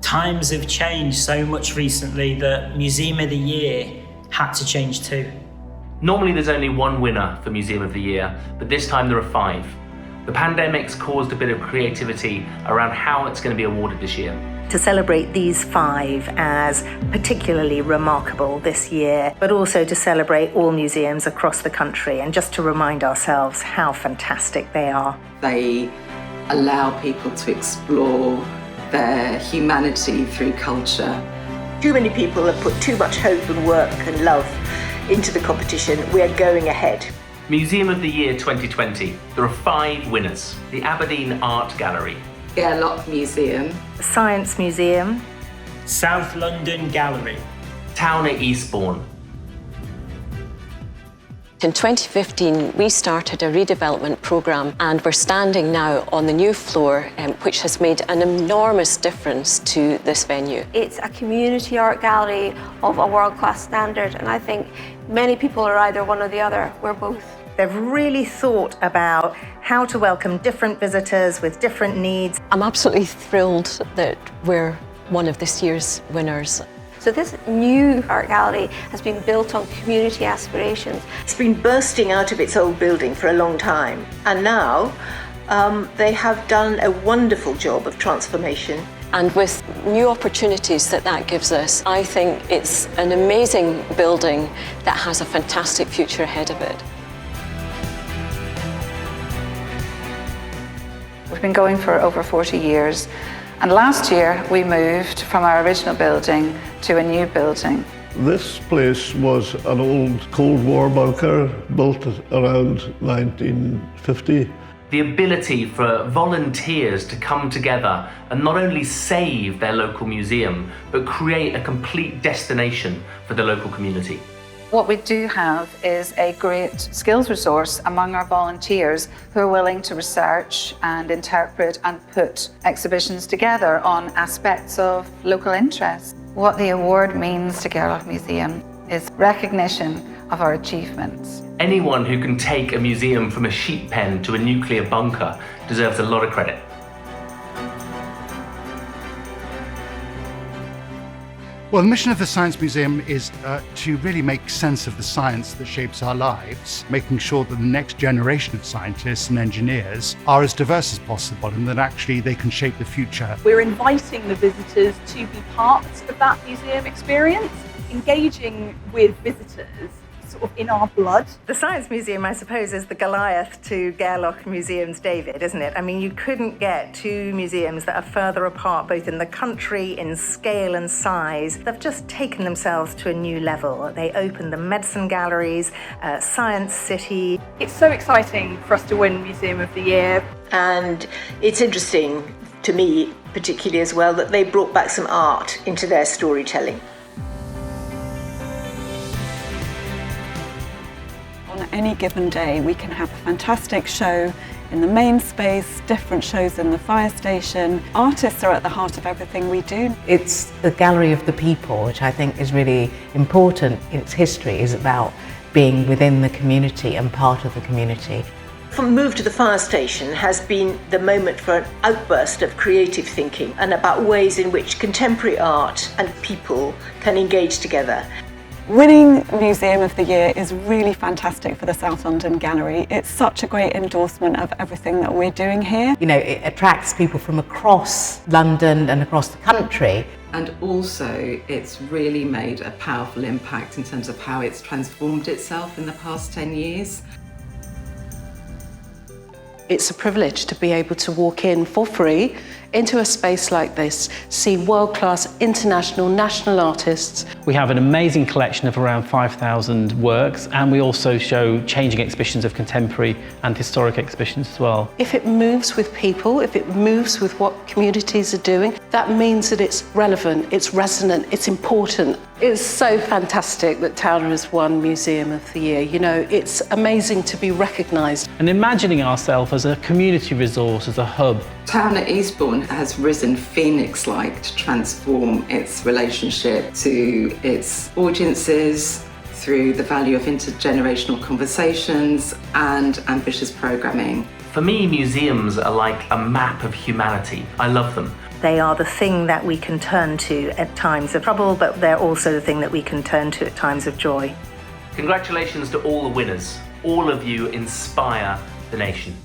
Times have changed so much recently that Museum of the Year had to change too. Normally there's only one winner for Museum of the Year, but this time there are 5. The pandemic's caused a bit of creativity around how it's going to be awarded this year. To celebrate these 5 as particularly remarkable this year, but also to celebrate all museums across the country and just to remind ourselves how fantastic they are. They allow people to explore their humanity through culture. Too many people have put too much hope and work and love into the competition. We're going ahead. Museum of the Year 2020. There are 5 winners. The Aberdeen Art Gallery, Gairloch Museum, Science Museum, South London Gallery, Town at Eastbourne. In 2015, we started a redevelopment programme and we're standing now on the new floor, which has made an enormous difference to this venue. It's a community art gallery of a world-class standard, and I think many people are either one or the other. We're both. They've really thought about how to welcome different visitors with different needs. I'm absolutely thrilled that we're one of this year's winners. So this new art gallery has been built on community aspirations. It's been bursting out of its old building for a long time, and now they have done a wonderful job of transformation. And with new opportunities that gives us, I think it's an amazing building that has a fantastic future ahead of it. We've been going for over 40 years, and last year we moved from our original building to a new building. This place was an old Cold War bunker built around 1950. The ability for volunteers to come together and not only save their local museum, but create a complete destination for the local community. What we do have is a great skills resource among our volunteers who are willing to research and interpret and put exhibitions together on aspects of local interest. What the award means to Gairloch Museum is recognition of our achievements. Anyone who can take a museum from a sheep pen to a nuclear bunker deserves a lot of credit. Well, the mission of the Science Museum is to really make sense of the science that shapes our lives, making sure that the next generation of scientists and engineers are as diverse as possible and that actually they can shape the future. We're inviting the visitors to be part of that museum experience, engaging with visitors sort of in our blood. The Science Museum, I suppose, is the Goliath to Gairloch Museum's David, isn't it? I mean, you couldn't get 2 museums that are further apart, both in the country, in scale and size. They've just taken themselves to a new level. They opened the medicine galleries, Science City. It's so exciting for us to win Museum of the Year. And it's interesting to me, particularly as well, that they brought back some art into their storytelling. On any given day, we can have a fantastic show in the main space, different shows in the fire station. Artists are at the heart of everything we do. It's the gallery of the people, which I think is really important. Its history is about being within the community and part of the community. From Move to the Fire Station has been the moment for an outburst of creative thinking and about ways in which contemporary art and people can engage together. Winning Museum of the Year is really fantastic for the South London Gallery. It's such a great endorsement of everything that we're doing here. You know, it attracts people from across London and across the country. And also it's really made a powerful impact in terms of how it's transformed itself in the past 10 years. It's a privilege to be able to walk in for free into a space like this, see world-class international, national artists. We have an amazing collection of around 5,000 works, and we also show changing exhibitions of contemporary and historic exhibitions as well. If it moves with people, if it moves with what communities are doing, that means that it's relevant, it's resonant, it's important. It's so fantastic that Towner has won Museum of the Year. You know, it's amazing to be recognised. And imagining ourselves as a community resource, as a hub. Town at Eastbourne has risen phoenix-like to transform its relationship to its audiences through the value of intergenerational conversations and ambitious programming. For me, museums are like a map of humanity. I love them. They are the thing that we can turn to at times of trouble, but they're also the thing that we can turn to at times of joy. Congratulations to all the winners. All of you inspire the nation.